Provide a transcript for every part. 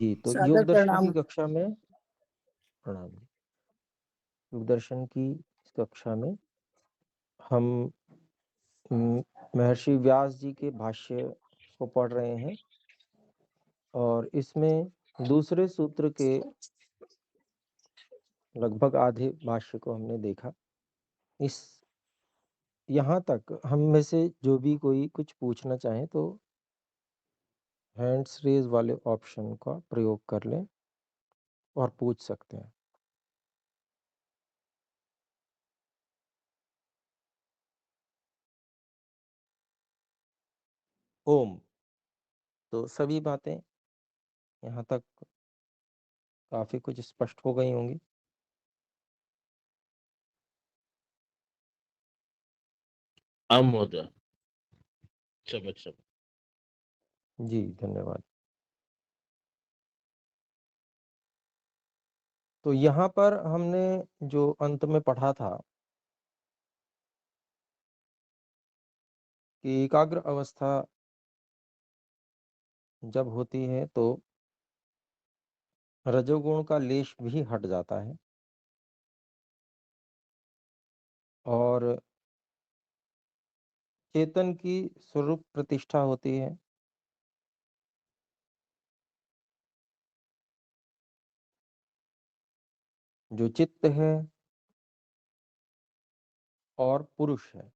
जी, तो योग सादर दर्शन की प्रणाम। कक्षा में प्रणाम जी। योग दर्शन की इस कक्षा में हम महर्षि व्यास जी के भाष्य को पढ़ रहे हैं और इसमें दूसरे सूत्र के लगभग आधे भाष्य को हमने देखा। इस यहाँ तक हम में से जो भी कोई कुछ पूछना चाहे तो हैंड्स रेज वाले ऑप्शन का प्रयोग कर लें और पूछ सकते हैं। ओम। तो सभी बातें यहाँ तक काफी कुछ स्पष्ट हो गई होंगी। आम महोदय, समझ जी, धन्यवाद। तो यहाँ पर हमने जो अंत में पढ़ा था कि एकाग्र अवस्था जब होती है तो रजोगुण का लेश भी हट जाता है और चेतन की स्वरूप प्रतिष्ठा होती है। जो चित्त है और पुरुष है,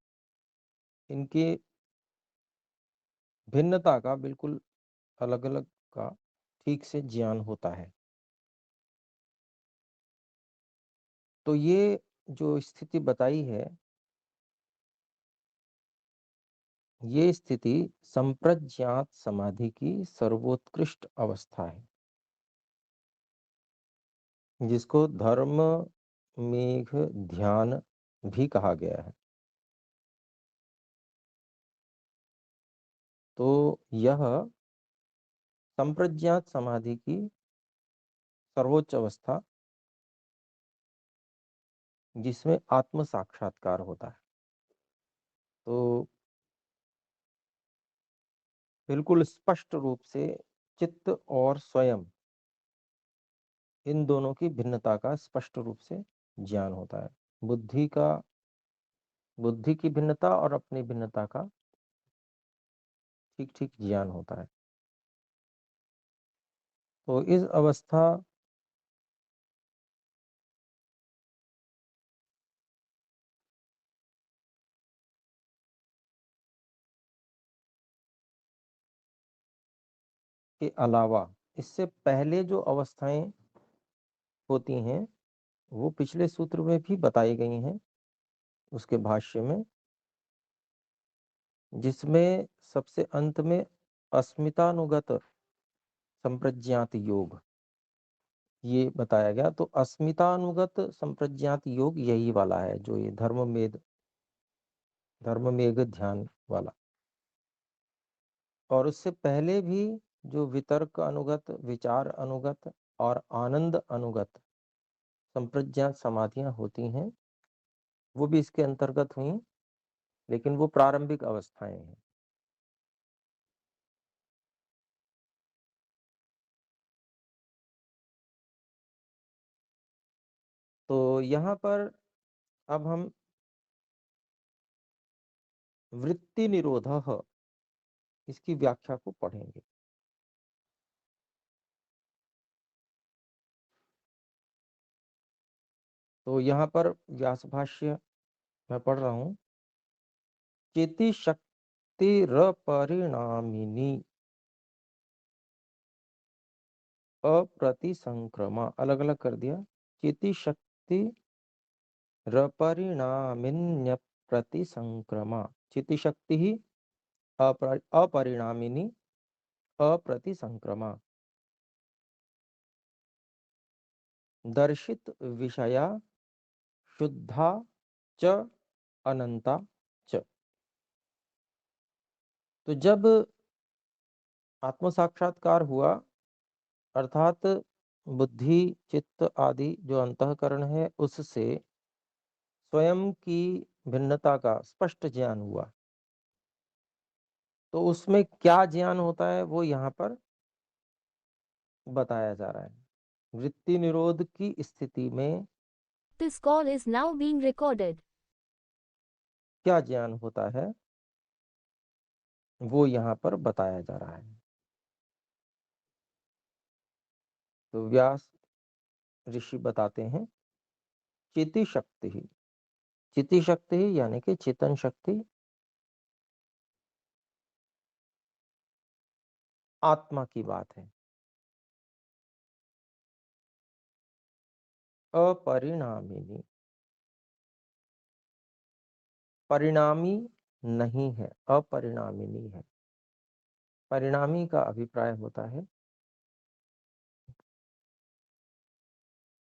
इनके भिन्नता का बिल्कुल अलग-अलग का ठीक से ज्ञान होता है। तो ये जो स्थिति बताई है, ये स्थिति संप्रज्ञात समाधि की सर्वोत्कृष्ट अवस्था है, जिसको धर्म मेघ ध्यान भी कहा गया है। तो यह संप्रज्ञात समाधि की सर्वोच्च अवस्था, जिसमें आत्म साक्षात्कार होता है। तो बिल्कुल स्पष्ट रूप से चित्त और स्वयं, इन दोनों की भिन्नता का स्पष्ट रूप से ज्ञान होता है। बुद्धि की भिन्नता और अपनी भिन्नता का ठीक ठीक ज्ञान होता है। तो इस अवस्था के अलावा इससे पहले जो अवस्थाएं होती हैं वो पिछले सूत्र में भी बताई गई हैं, उसके भाष्य में, जिसमें सबसे अंत में अस्मितानुगत संप्रज्ञात योग ये बताया गया। तो अस्मितानुगत संप्रज्ञात योग यही वाला है जो ये धर्ममेघ ध्यान वाला। और उससे पहले भी जो वितर्क अनुगत, विचार अनुगत और आनंद अनुगत संप्रज्ञात समाधियां होती हैं, वो भी इसके अंतर्गत हुई, लेकिन वो प्रारंभिक अवस्थाएं हैं। तो यहाँ पर अब हम वृत्ति निरोधः इसकी व्याख्या को पढ़ेंगे। तो यहाँ पर व्यास भाष्य मैं पढ़ रहा हूँ। चेति शक्तिरपरिणामिनी अप्रतिसंक्रमा, अलग अलग कर दिया। चेति शक्ति रपरिणामिन्यप्रतिसंक्रमा, चिति शक्ति ही अपरिणामिनी अप्रतिसंक्रमा, दर्शित विषया शुद्धा च अनंता च। तो जब आत्म साक्षात्कार हुआ, अर्थात बुद्धि चित्त आदि जो अंतःकरण है उससे स्वयं की भिन्नता का स्पष्ट ज्ञान हुआ, तो उसमें क्या ज्ञान होता है वो यहाँ पर बताया जा रहा है। वृत्ति निरोध की स्थिति में This call is now being recorded. क्या ज्ञान होता है वो यहाँ पर बताया जा रहा है। तो व्यास ऋषि बताते हैं, चिति शक्ति ही, चिति शक्ति ही यानी कि चेतन शक्ति आत्मा की बात है। अपरिणामिनी, परिणामी नहीं है, अपरिणामिनी है। परिणामी का अभिप्राय होता है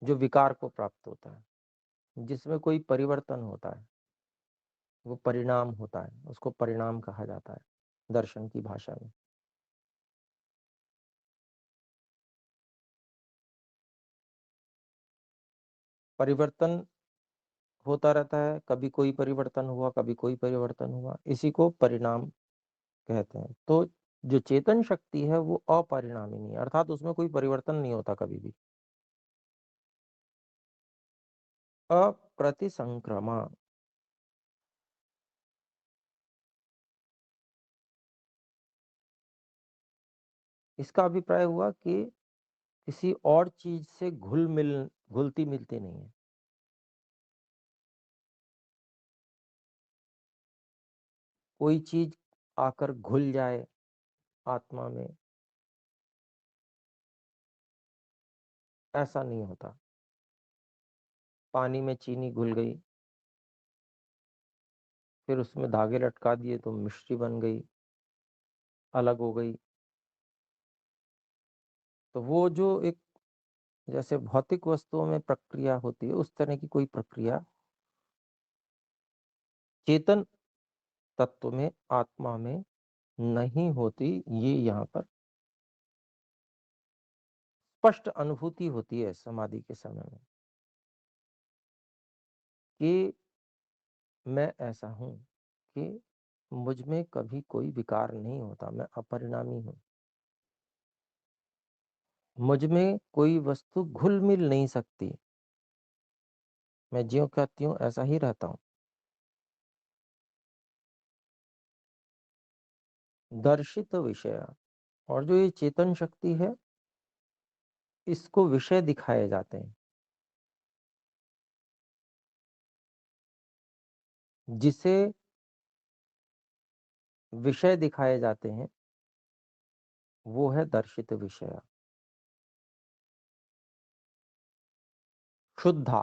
जो विकार को प्राप्त होता है, जिसमें कोई परिवर्तन होता है, वो परिणाम होता है, उसको परिणाम कहा जाता है दर्शन की भाषा में। परिवर्तन होता रहता है, कभी कोई परिवर्तन हुआ, कभी कोई परिवर्तन हुआ, इसी को परिणाम कहते हैं। तो जो चेतन शक्ति है वो अपरिणामिनी है, अर्थात उसमें कोई परिवर्तन नहीं होता कभी भी। अप्रतिसंक्रमा, इसका अभिप्राय हुआ कि किसी और चीज से घुलती मिलती नहीं है। कोई चीज आकर घुल जाए आत्मा में, ऐसा नहीं होता। पानी में चीनी घुल गई, फिर उसमें धागे लटका दिए तो मिश्री बन गई, अलग हो गई। तो वो जो एक जैसे भौतिक वस्तुओं में प्रक्रिया होती है, उस तरह की कोई प्रक्रिया चेतन तत्व में, आत्मा में नहीं होती। ये यहाँ पर स्पष्ट अनुभूति होती है समाधि के समय में कि मैं ऐसा हूं, कि मुझ में कभी कोई विकार नहीं होता, मैं अपरिणामी हूं, मुझ में कोई वस्तु घुल मिल नहीं सकती, मैं ज्यों का त्यों ऐसा ही रहता हूं। दर्शित विषय, और जो ये चेतन शक्ति है इसको विषय दिखाए जाते हैं, जिसे विषय दिखाए जाते हैं वो है दर्शित विषय। शुद्धा,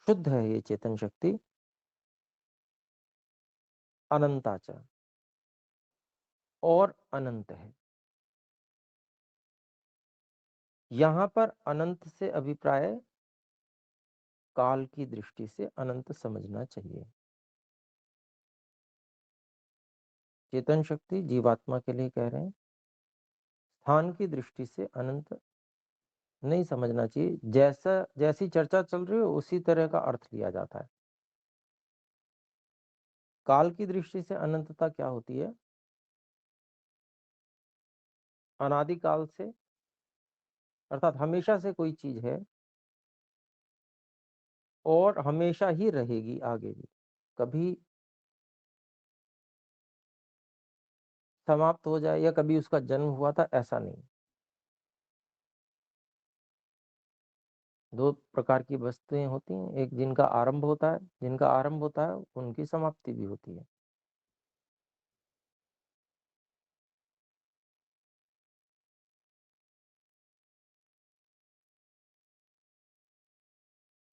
शुद्ध है ये चेतन शक्ति। अनंताचा, और अनंत है। यहां पर अनंत से अभिप्राय काल की दृष्टि से अनंत समझना चाहिए। चेतन शक्ति जीवात्मा के लिए कह रहे हैं, स्थान की दृष्टि से अनंत नहीं समझना चाहिए। जैसी चर्चा चल रही हो उसी तरह का अर्थ लिया जाता है। काल की दृष्टि से अनंतता क्या होती है? अनादिकाल से, अर्थात हमेशा से कोई चीज है और हमेशा ही रहेगी आगे भी, कभी समाप्त हो जाए या कभी उसका जन्म हुआ था, ऐसा नहीं। दो प्रकार की वस्तुएं होती हैं, एक जिनका आरंभ होता है, जिनका आरंभ होता है उनकी समाप्ति भी होती है।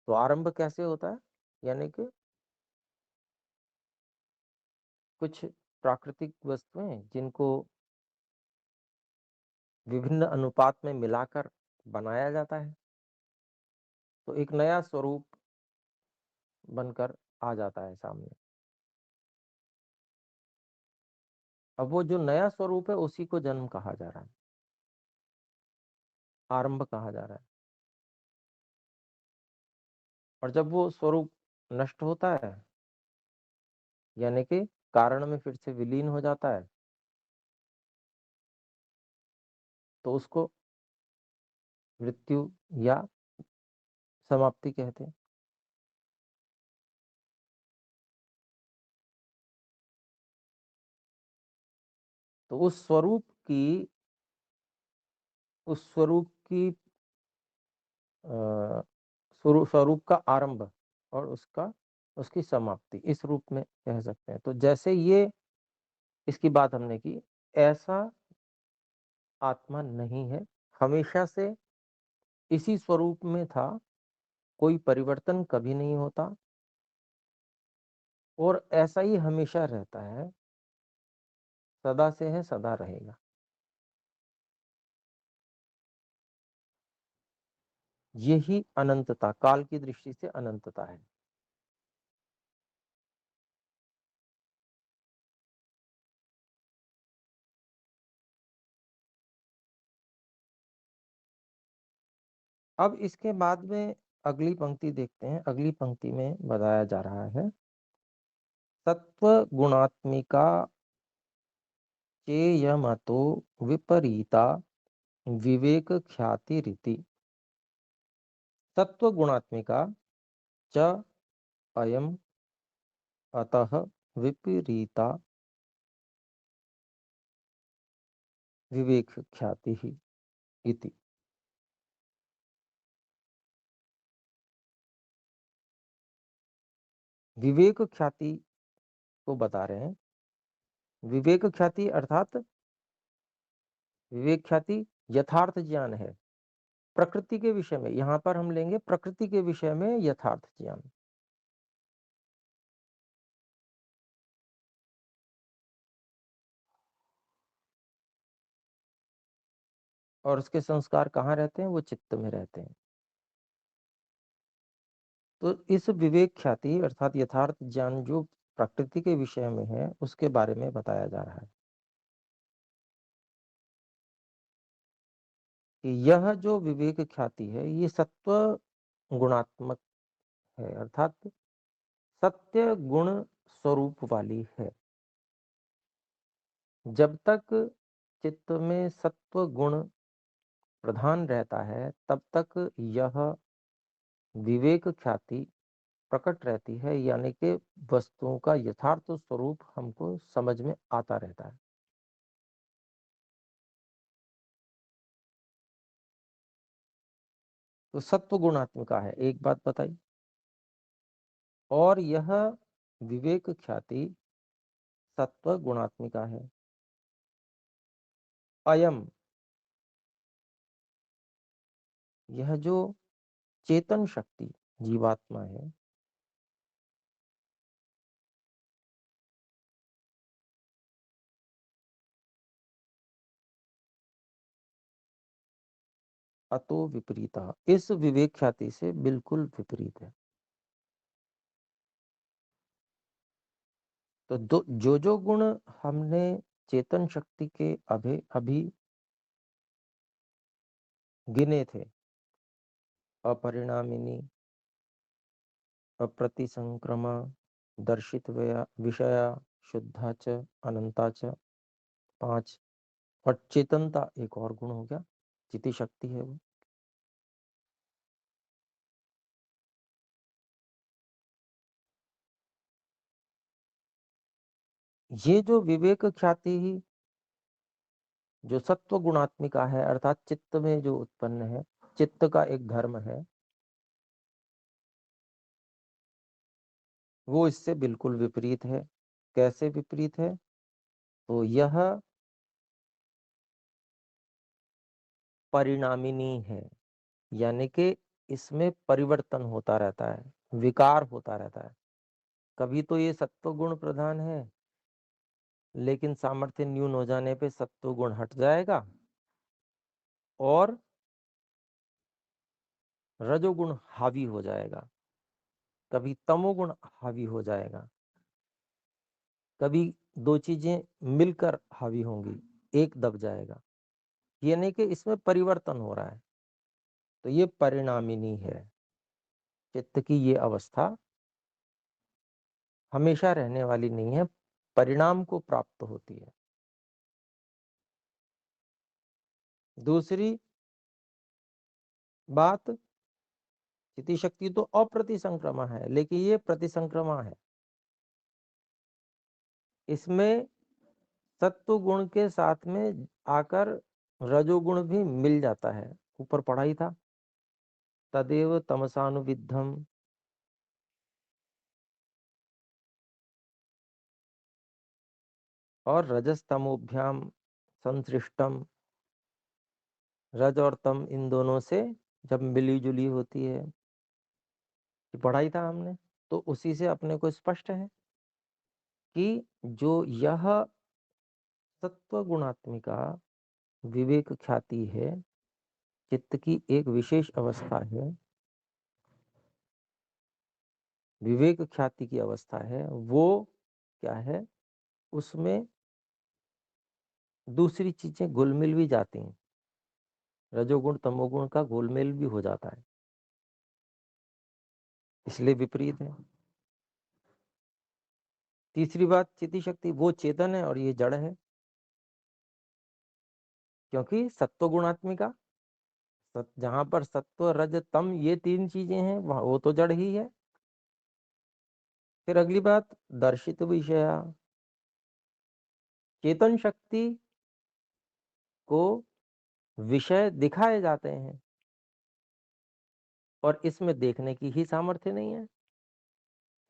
तो आरंभ कैसे होता है? यानी कि कुछ प्राकृतिक वस्तुएं जिनको विभिन्न अनुपात में मिलाकर बनाया जाता है, तो एक नया स्वरूप बनकर आ जाता है सामने। अब वो जो नया स्वरूप है उसी को जन्म कहा जा रहा है, आरंभ कहा जा रहा है। और जब वो स्वरूप नष्ट होता है, यानी कि कारण में फिर से विलीन हो जाता है, तो उसको मृत्यु या समाप्ति कहते हैं। तो उस स्वरूप की स्वरूप का आरंभ और उसकी समाप्ति इस रूप में कह सकते हैं। तो जैसे ये इसकी बात हमने की, ऐसा आत्मा नहीं है, हमेशा से इसी स्वरूप में था, कोई परिवर्तन कभी नहीं होता और ऐसा ही हमेशा रहता है, सदा से है, सदा रहेगा। यही अनंतता, काल की दृष्टि से अनंतता है। अब इसके बाद में अगली पंक्ति देखते हैं। अगली पंक्ति में बताया जा रहा है, सत्व गुणात्मिका चेयमतो विपरीता विवेक ख्याति रीति। सत्व गुणात्मिका च अयम अतः विपरीता विवेक ख्याति ही इति। विवेक ख्याति को बता रहे हैं। विवेक ख्याति अर्थात विवेक ख्याति यथार्थ ज्ञान है, प्रकृति के विषय में। यहां पर हम लेंगे प्रकृति के विषय में यथार्थ ज्ञान। और उसके संस्कार कहाँ रहते हैं? वो चित्त में रहते हैं। तो इस विवेक ख्याति अर्थात यथार्थ ज्ञान जो प्रकृति के विषय में है, उसके बारे में बताया जा रहा है कि यह जो विवेक ख्याति है, ये सत्व गुणात्मक है, अर्थात सत्य गुण स्वरूप वाली है। जब तक चित्त में सत्व गुण प्रधान रहता है, तब तक यह विवेक ख्याति प्रकट रहती है, यानी कि वस्तुओं का यथार्थ स्वरूप हमको समझ में आता रहता है। तो सत्व गुणात्मिका है, एक बात बताई। और यह विवेक ख्याति सत्व गुणात्मिका है। अयम, यह जो चेतन शक्ति जीवात्मा है, अतो विपरीता, इस विवेक ख्याति से बिल्कुल विपरीत है। तो जो गुण हमने चेतन शक्ति के अभी गिने थे, अपरिणामिनी, अप्रतिसंक्रमा, दर्शित विषया, शुद्धा च, अनंता च, 5, और चेतनता एक और गुण हो गया, चिति शक्ति है वो। ये जो विवेक ख्याति ही जो सत्व गुणात्मिका है, अर्थात चित्त में जो उत्पन्न है, चित्त का एक धर्म है, वो इससे बिल्कुल विपरीत है। कैसे विपरीत है? तो यह परिणामिनी है, यानी कि इसमें परिवर्तन होता रहता है, विकार होता रहता है। कभी तो ये सत्व गुण प्रधान है, लेकिन सामर्थ्य न्यून हो जाने पे सत्व गुण हट जाएगा और रजोगुण हावी हो जाएगा। कभी तमोगुण हावी हो जाएगा, कभी दो चीजें मिलकर हावी होंगी, एक दब जाएगा। ये नहीं कि इसमें परिवर्तन हो रहा है। तो ये परिणामिनी है। चित्त की ये अवस्था हमेशा रहने वाली नहीं है, परिणाम को प्राप्त होती है। दूसरी बात, चिति शक्ति तो अप्रतिसंक्रमा है, लेकिन ये प्रतिसंक्रमा है। इसमें सत्व गुण के साथ में आकर रजोगुण भी मिल जाता है। ऊपर पढ़ा ही था, तदेव तमसानुविद्धम। और रजस्तमोभ्याम संसृष्टम, रज और तम इन दोनों से जब मिली जुली होती है, पढ़ा ही था हमने। तो उसी से अपने को स्पष्ट है कि जो यह सत्व गुणात्मिका विवेक ख्याति है, चित्त की एक विशेष अवस्था है, विवेक ख्याति की अवस्था है, वो क्या है, उसमें दूसरी चीजें घुलमिल भी जाती हैं, रजोगुण तमोगुण का घुलमिल भी हो जाता है, इसलिए विपरीत है। तीसरी बात, चिति शक्ति वो चेतन है और ये जड़ है, क्योंकि सत्व गुणात्मिका जहां पर सत्व रज तम ये तीन चीजें हैं, वहां वो तो जड़ ही है। फिर अगली बात, दर्शित विषया, चेतन शक्ति को विषय दिखाए जाते हैं और इसमें देखने की ही सामर्थ्य नहीं है,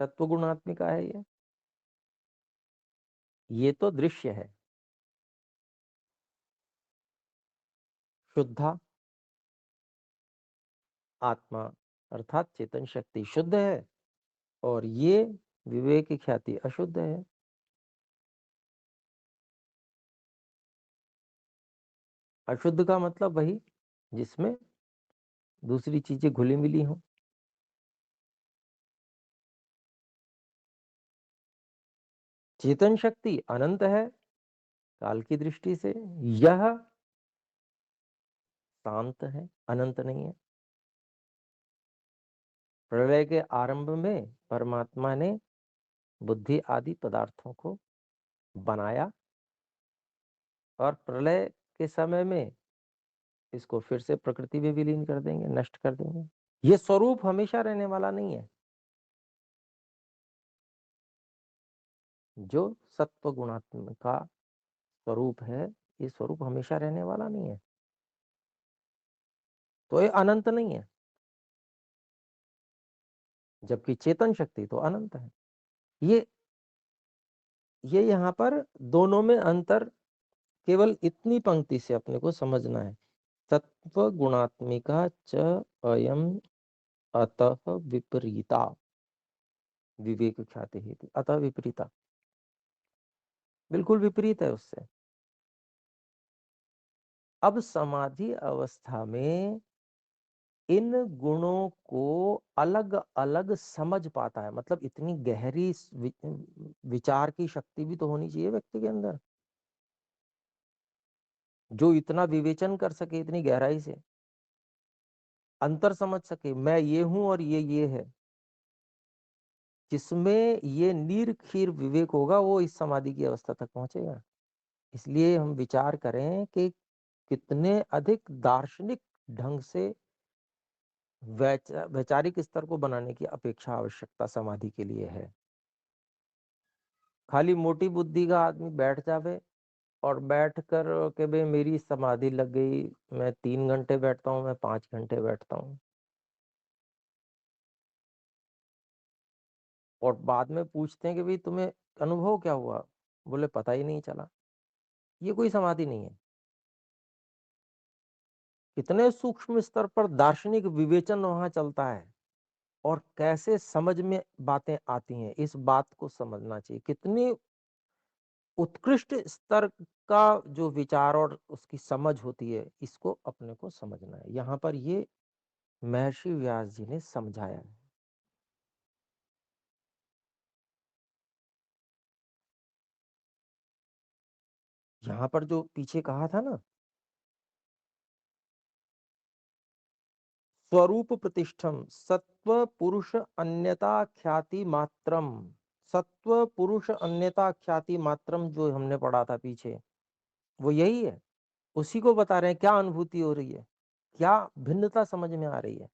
सत्व गुणात्मिका है ये तो दृश्य है। शुद्धा आत्मा अर्थात चेतन शक्ति शुद्ध है और ये विवेक ख्याति अशुद्ध है। अशुद्ध का मतलब वही जिसमें दूसरी चीजें घुली मिली हों। चेतन शक्ति अनंत है काल की दृष्टि से, यह शांत है, अनंत नहीं है। प्रलय के आरंभ में परमात्मा ने बुद्धि आदि पदार्थों को बनाया और प्रलय के समय में इसको फिर से प्रकृति में विलीन कर देंगे, नष्ट कर देंगे। ये स्वरूप हमेशा रहने वाला नहीं है। जो सत्व गुणात्मक का स्वरूप है, ये स्वरूप हमेशा रहने वाला नहीं है, तो ये अनंत नहीं है। जबकि चेतन शक्ति तो अनंत है। ये यहाँ पर दोनों में अंतर केवल इतनी पंक्ति से अपने को समझना है। सत्व गुणात्मिका च अयम अतः विपरीता, विवेक ख्याति हेतु, अतः विपरीता, बिल्कुल विपरीत है उससे। अब समाधि अवस्था में इन गुणों को अलग अलग समझ पाता है, मतलब इतनी गहरी विचार की शक्ति भी तो होनी चाहिए व्यक्ति के अंदर, जो इतना विवेचन कर सके, इतनी गहराई से अंतर समझ सके, मैं ये हूं और ये है। जिसमें ये निर्खीर विवेक होगा वो इस समाधि की अवस्था तक पहुंचेगा। इसलिए हम विचार करें कि कितने अधिक दार्शनिक ढंग से वैचारिक स्तर को बनाने की अपेक्षा आवश्यकता समाधि के लिए है। खाली मोटी बुद्धि का आदमी बैठ जावे और बैठ कर के भाई मेरी समाधि लग गई, मैं 3 घंटे बैठता हूँ, मैं 5 घंटे बैठता हूँ, और बाद में पूछते हैं कि भाई तुम्हें अनुभव क्या हुआ, बोले पता ही नहीं चला, ये कोई समाधि नहीं है। कितने सूक्ष्म स्तर पर दार्शनिक विवेचन वहां चलता है और कैसे समझ में बातें आती हैं, इस बात को समझना चाहिए। कितनी उत्कृष्ट स्तर का जो विचार और उसकी समझ होती है, इसको अपने को समझना है। यहाँ पर ये महर्षि व्यास जी ने समझाया है। यहाँ पर जो पीछे कहा था ना, स्वरूप प्रतिष्ठम सत्व पुरुष अन्यता ख्याति मात्रम, सत्व पुरुष अन्यता ख्याति मात्रम जो हमने पढ़ा था पीछे, वो यही है। उसी को बता रहे हैं क्या अनुभूति हो रही है, क्या भिन्नता समझ में आ रही है।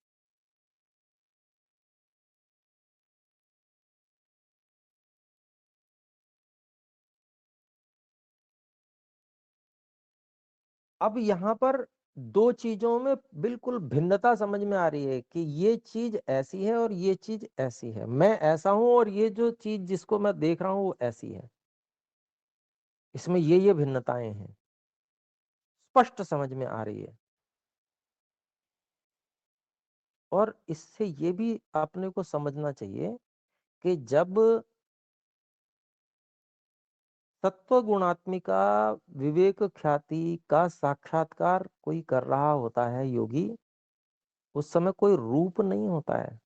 अब यहाँ पर दो चीजों में बिल्कुल भिन्नता समझ में आ रही है कि ये चीज ऐसी है और ये चीज ऐसी है, मैं ऐसा हूं और ये जो चीज जिसको मैं देख रहा हूं वो ऐसी है, इसमें ये भिन्नताएं हैं, स्पष्ट समझ में आ रही है। और इससे ये भी अपने को समझना चाहिए कि जब तत्व गुणात्मिका विवेक ख्याति का साक्षात्कार कोई कर रहा होता है योगी, उस समय कोई रूप नहीं होता है,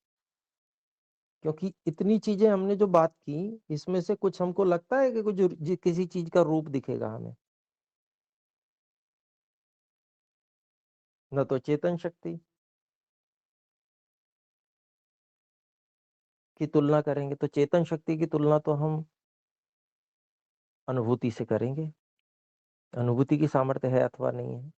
क्योंकि इतनी चीजें हमने जो बात की इसमें से कुछ हमको लगता है कि कुछ किसी चीज का रूप दिखेगा हमें, न तो चेतन शक्ति की तुलना करेंगे, तो चेतन शक्ति की तुलना तो हम अनुभूति से करेंगे, अनुभूति की सामर्थ्य है अथवा नहीं है।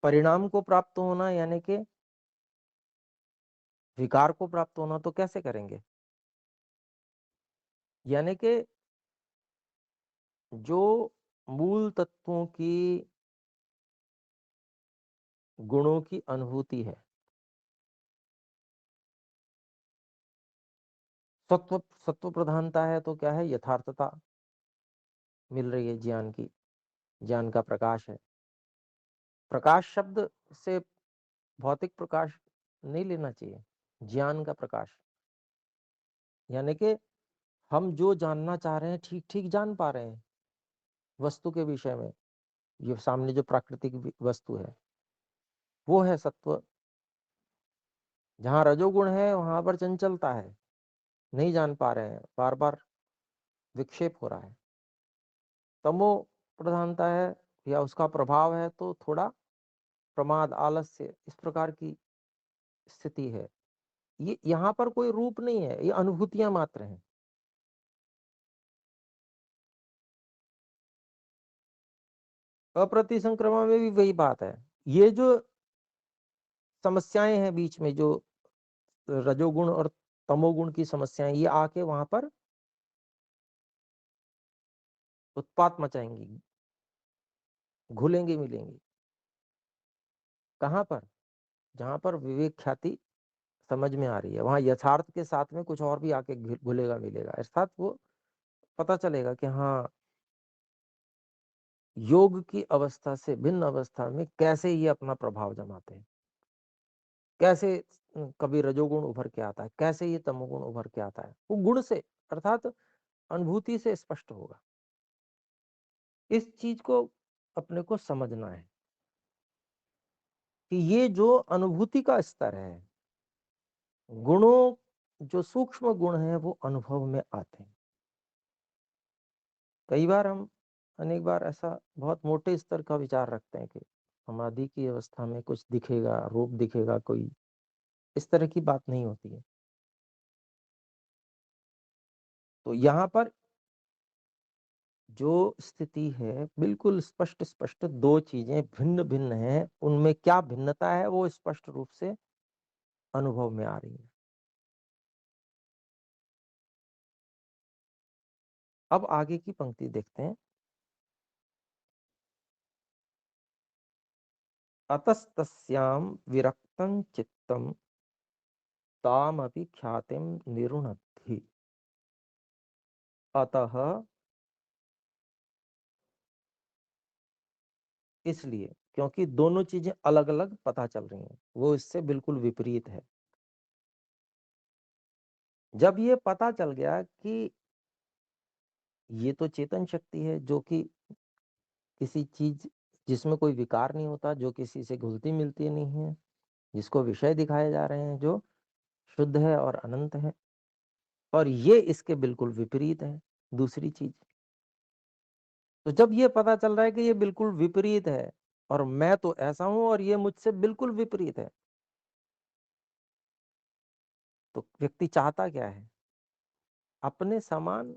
परिणाम को प्राप्त होना यानी कि विकार को प्राप्त होना तो कैसे करेंगे, यानी कि जो मूल तत्वों की गुणों की अनुभूति है, सत्व सत्व प्रधानता है, तो क्या है, यथार्थता मिल रही है ज्ञान की, ज्ञान का प्रकाश है। प्रकाश शब्द से भौतिक प्रकाश नहीं लेना चाहिए, ज्ञान का प्रकाश, यानी कि हम जो जानना चाह रहे हैं ठीक ठीक जान पा रहे हैं वस्तु के विषय में, ये सामने जो प्राकृतिक वस्तु है वो है सत्व। जहाँ रजोगुण है वहां पर चंचलता है, नहीं जान पा रहे हैं, बार बार विक्षेप हो रहा है। तमो प्रधानता है या उसका प्रभाव है तो थोड़ा प्रमाद आलस्य इस प्रकार की स्थिति है। ये यहाँ पर कोई रूप नहीं है, ये अनुभूतियां मात्र हैं। अप्रतिसंक्रमा में भी वही बात है। ये जो समस्याएं हैं बीच में, जो रजोगुण और तमोगुण की समस्याएं, ये आके वहां पर उत्पात मचाएंगी, घुलेंगी मिलेंगी। कहाँ पर, जहां पर विवेक ख्याति समझ में आ रही है, वहां यथार्थ के साथ में कुछ और भी आके घुलेगा मिलेगा, अर्थात वो पता चलेगा कि हाँ, योग की अवस्था से भिन्न अवस्था में कैसे ये अपना प्रभाव जमाते हैं, कैसे कभी रजोगुण उभर के आता है, कैसे ये तमोगुण उभर के आता है, वो गुण से अर्थात अनुभूति से स्पष्ट होगा। इस चीज को अपने को समझना है कि ये जो अनुभूति का स्तर है, गुणों जो सूक्ष्म गुण हैं वो अनुभव में आते हैं। कई बार हम अनेक बार ऐसा बहुत मोटे स्तर का विचार रखते हैं कि समाधि की अवस्था में कुछ दिखेगा, रूप दिखेगा कोई, इस तरह की बात नहीं होती है। तो यहाँ पर जो स्थिति है बिल्कुल स्पष्ट स्पष्ट, दो चीजें भिन्न भिन्न हैं, उनमें क्या भिन्नता है वो स्पष्ट रूप से अनुभव में आ रही है। अब आगे की पंक्ति देखते हैं। अतस्तस्यां विरक्तं चित्तं तामपि ख्यातिं निरुणद्धि। अतः, इसलिए क्योंकि दोनों चीजें अलग अलग पता चल रही हैं, वो इससे बिल्कुल विपरीत है। जब ये पता चल गया कि ये तो चेतन शक्ति है जो कि किसी चीज जिसमें कोई विकार नहीं होता, जो किसी से घुलती मिलती नहीं है, जिसको विषय दिखाए जा रहे हैं, जो शुद्ध है और अनंत है, और ये इसके बिल्कुल विपरीत है दूसरी चीज। तो जब ये पता चल रहा है कि ये बिल्कुल विपरीत है और मैं तो ऐसा हूं और ये मुझसे बिल्कुल विपरीत है, तो व्यक्ति चाहता क्या है, अपने समान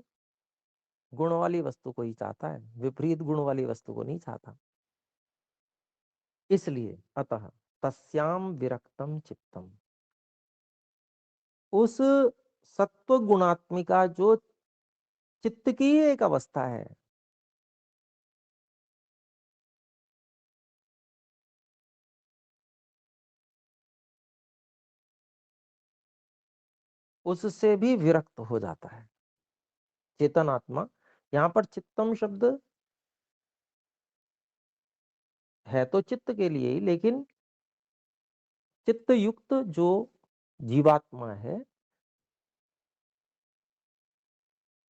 गुण वाली वस्तु को ही चाहता है, विपरीत गुण वाली वस्तु को नहीं चाहता। इसलिए अतः तस्याम विरक्तम चित्तम, उस सत्व गुणात्मिका जो चित्त की एक अवस्था है, उससे भी विरक्त हो जाता है चेतनात्मा। यहां पर चित्तम शब्द है तो चित्त के लिए ही, लेकिन चित्त युक्त जो जीवात्मा है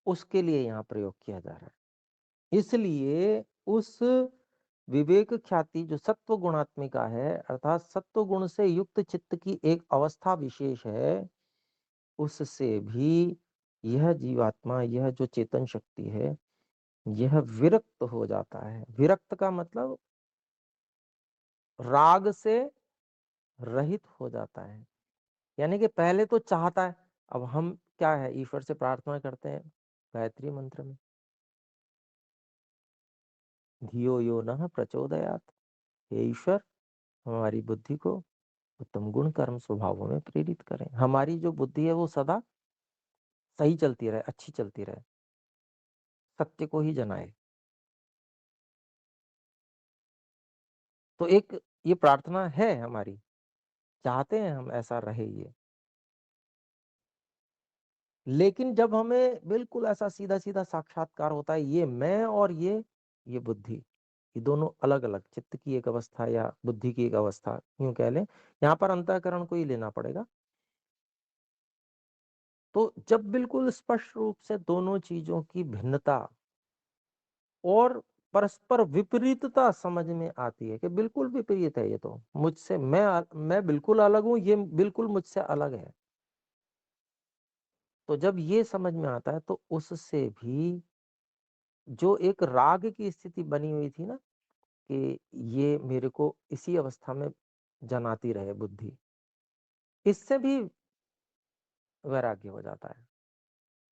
उसके लिए यहाँ प्रयोग किया जा रहा है। इसलिए उस विवेक ख्याति जो सत्व गुणात्मिका है, अर्थात सत्व गुण से युक्त चित्त की एक अवस्था विशेष है, उससे भी यह जीवात्मा, यह जो चेतन शक्ति है, यह विरक्त हो जाता है। विरक्त का मतलब राग से रहित हो जाता है। यानी कि पहले तो चाहता है। अब हम क्या है, ईश्वर से प्रार्थना करते हैं गायत्री मंत्र में, धियो यो नः प्रचोदयात्, हे ईश्वर हमारी बुद्धि को उत्तम गुण कर्म स्वभावों में प्रेरित करें। हमारी जो बुद्धि है वो सदा सही चलती रहे, अच्छी चलती रहे, सत्य को ही जनाए। तो एक ये प्रार्थना है हमारी, चाहते हैं हम ऐसा रहे ये। लेकिन जब हमें बिल्कुल ऐसा सीधा सीधा साक्षात्कार होता है, ये मैं और ये बुद्धि, ये दोनों अलग अलग, चित्त की एक अवस्था या बुद्धि की एक अवस्था यूं कह लें, यहाँ पर अंतःकरण को ही लेना पड़ेगा। तो जब बिल्कुल स्पष्ट रूप से दोनों चीजों की भिन्नता और परस्पर विपरीतता समझ में आती है कि बिल्कुल विपरीत है, ये तो मुझसे, मैं बिल्कुल अलग हूं, ये बिल्कुल मुझसे अलग है। तो जब ये समझ में आता है तो उससे भी जो एक राग की स्थिति बनी हुई थी ना, कि ये मेरे को इसी अवस्था में जनाती रहे बुद्धि, इससे भी वैराग्य हो जाता है,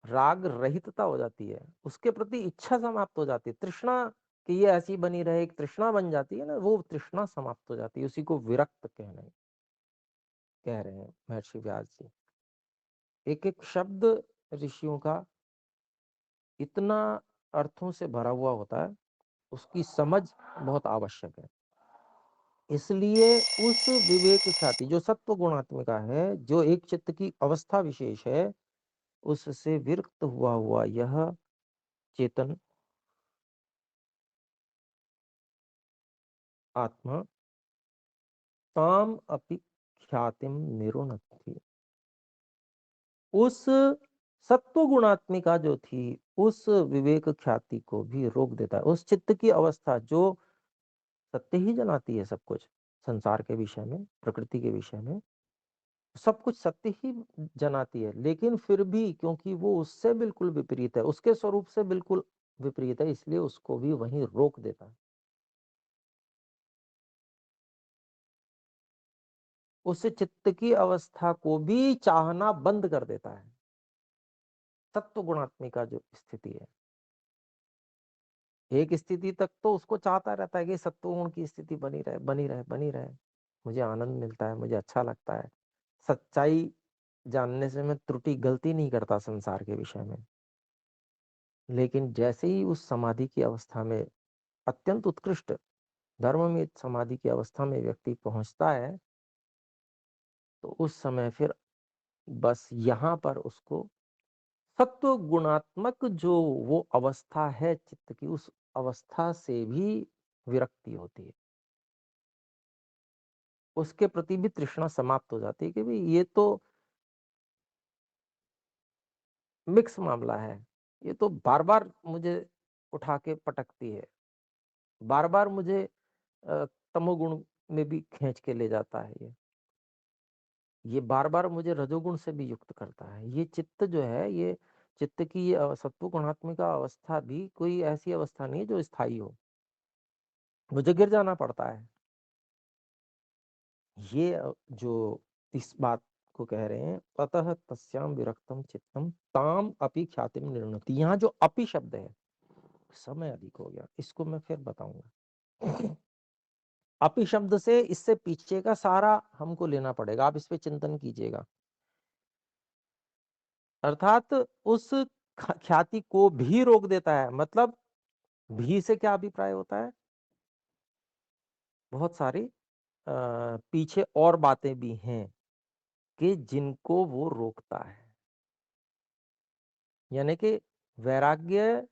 राग रहितता हो जाती है, उसके प्रति इच्छा समाप्त हो जाती है, तृष्णा कि ये ऐसी बनी रहे, एक तृष्णा बन जाती है ना, वो तृष्णा समाप्त हो जाती है। उसी को विरक्त कह रहे हैं महर्षि व्यास जी। एक एक शब्द ऋषियों का इतना अर्थों से भरा हुआ होता है, उसकी समझ बहुत आवश्यक है। इसलिए उस विवेक ख्याति जो सत्व गुणात्मिका है, जो एक चित्त की अवस्था विशेष है, उससे विरक्त हुआ हुआ यह चेतन आत्मा ताम अपि ख्यातिम निरुणति, उस सत्व गुणात्मिका जो थी उस विवेक ख्याति को भी रोक देता है। उस चित्त की अवस्था जो सत्य ही जनाती है सब कुछ, संसार के विषय में, प्रकृति के विषय में सब कुछ सत्य ही जनाती है, लेकिन फिर भी क्योंकि वो उससे बिल्कुल विपरीत है, उसके स्वरूप से बिल्कुल विपरीत है, इसलिए उसको भी वहीं रोक देता है। उस चित्त की अवस्था को भी चाहना बंद कर देता है। तत्व गुणात्मिका जो स्थिति है, एक स्थिति तक तो उसको चाहता रहता है कि सत्व गुण की स्थिति बनी रहे, बनी रहे, बनी रहे, मुझे आनंद मिलता है, मुझे अच्छा लगता है, सच्चाई जानने से मैं त्रुटि गलती नहीं करता संसार के विषय में। लेकिन जैसे ही उस समाधि की अवस्था में, अत्यंत उत्कृष्ट धर्म में समाधि की अवस्था में व्यक्ति पहुंचता है, तो उस समय फिर बस यहाँ पर उसको सत्व गुणात्मक जो वो अवस्था है चित्त की, उस अवस्था से भी विरक्ति होती है, उसके प्रति भी तृष्णा समाप्त हो जाती है कि भाई ये तो मिक्स मामला है, ये तो बार बार मुझे उठा के पटकती है, बार बार मुझे तमोगुण में भी खींच के ले जाता है, ये बार बार मुझे रजोगुण से भी युक्त करता है। ये चित्त जो है, ये चित्त की ये सत्व गुणात्मिका अवस्था भी कोई ऐसी अवस्था नहीं है जो स्थायी हो, मुझे गिर जाना पड़ता है। ये जो इस बात को कह रहे हैं, अतः तस्याम विरक्तम चित्तम ताम अपि ख्यातिम निर्णति। यहाँ जो अपि शब्द है, समय अधिक हो गया, इसको मैं फिर बताऊंगा। अपि शब्द से इससे पीछे का सारा हमको लेना पड़ेगा, आप इस पे चिंतन कीजिएगा। अर्थात उस ख्याति को भी रोक देता है। मतलब भी से क्या अभिप्राय होता है, बहुत सारी पीछे और बातें भी हैं कि जिनको वो रोकता है। यानी कि वैराग्य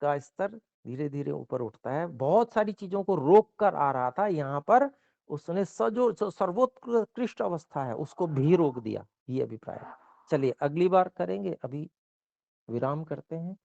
का स्तर धीरे धीरे ऊपर उठता है। बहुत सारी चीजों को रोक कर आ रहा था, यहाँ पर उसने जो सर्वोत्कृष्ट अवस्था है उसको भी रोक दिया, ये अभिप्राय। चलिए अगली बार करेंगे, अभी विराम करते हैं।